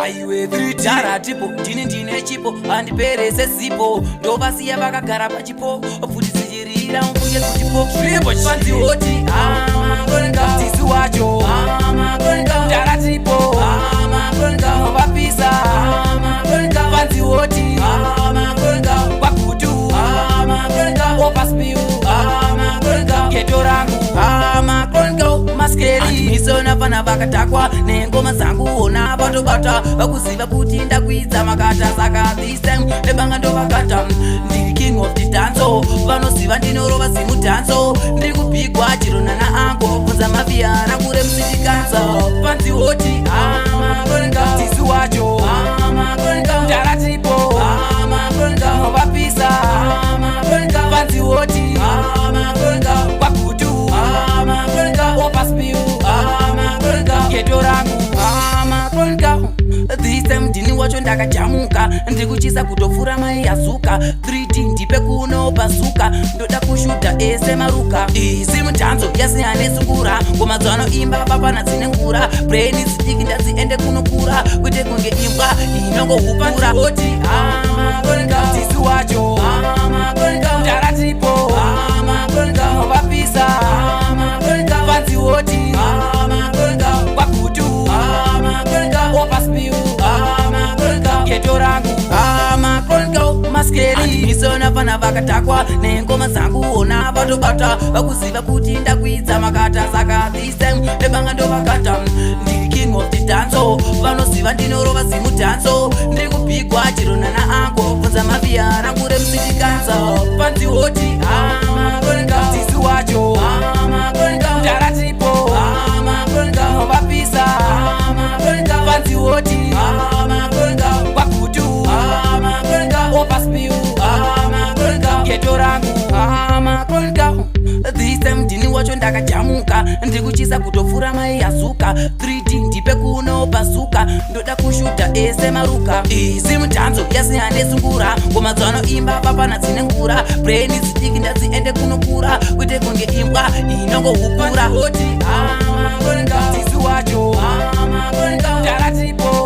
aiwe dara tipo ndine chipo andiperese sipo ndovasiya vakagara pachipo pfutisichirira mfunge kutipo panzihoti tisi wacho dara tipo vapisa panzihoti kwakutu opaspiu geto rangu maskeri misona fana vakatakwa nengoma dzangu ona vatobata vakuziva kuti ndakwidza makata saka this time lebanga ndovakata ndiri king of the danso vanoziva ndinorova zimudanso ndiri kupigwa chironana angu kunza maviyana kure musitikanza panzihoti tisi wacho ndaratipo vapisa panzihoti kwakutu opaspiu geto rangu this time ndini wacho ndakajamuka ndikuchisa kutofura mai yazuka 3D ndipe kunopasuka ndoda kushuta ese maruka izi mutanzo yasiyanesungura ngomadzano imba papana dzine ngura brain zidiki ndadziende kunokura kwete kunge imbwa inongohupura oti tisi wacho ndaratipo vapisa panzihoti kwakutu opaspiu geto rangu maskeri misona fana vakatakwa nengoma dzangu ona vatobata vakuziva kuti ndakwidza makata saka this time lebanga ndovakata ndiri king of the danso vanoziva ndinorova zimudanso ndiri kupigwa chironana angu kunza maviyana kure musitikanza panzihoti tisi wacho ndaratipo vapisa panzihoti kwakutu opaspiu geto rangu this time ndini wacho ndakajamuka ndikuchisa kutofura mai yazuka 3D ndipe kunopasuka ndoda kushuta ese maruka izi mutanzo yasiyanesungura ngomadzano imba papana dzine ngura brain zidiki ndadziende kunokura kwete kunge imbwa inongohupura oti tisi wacho ndaratipo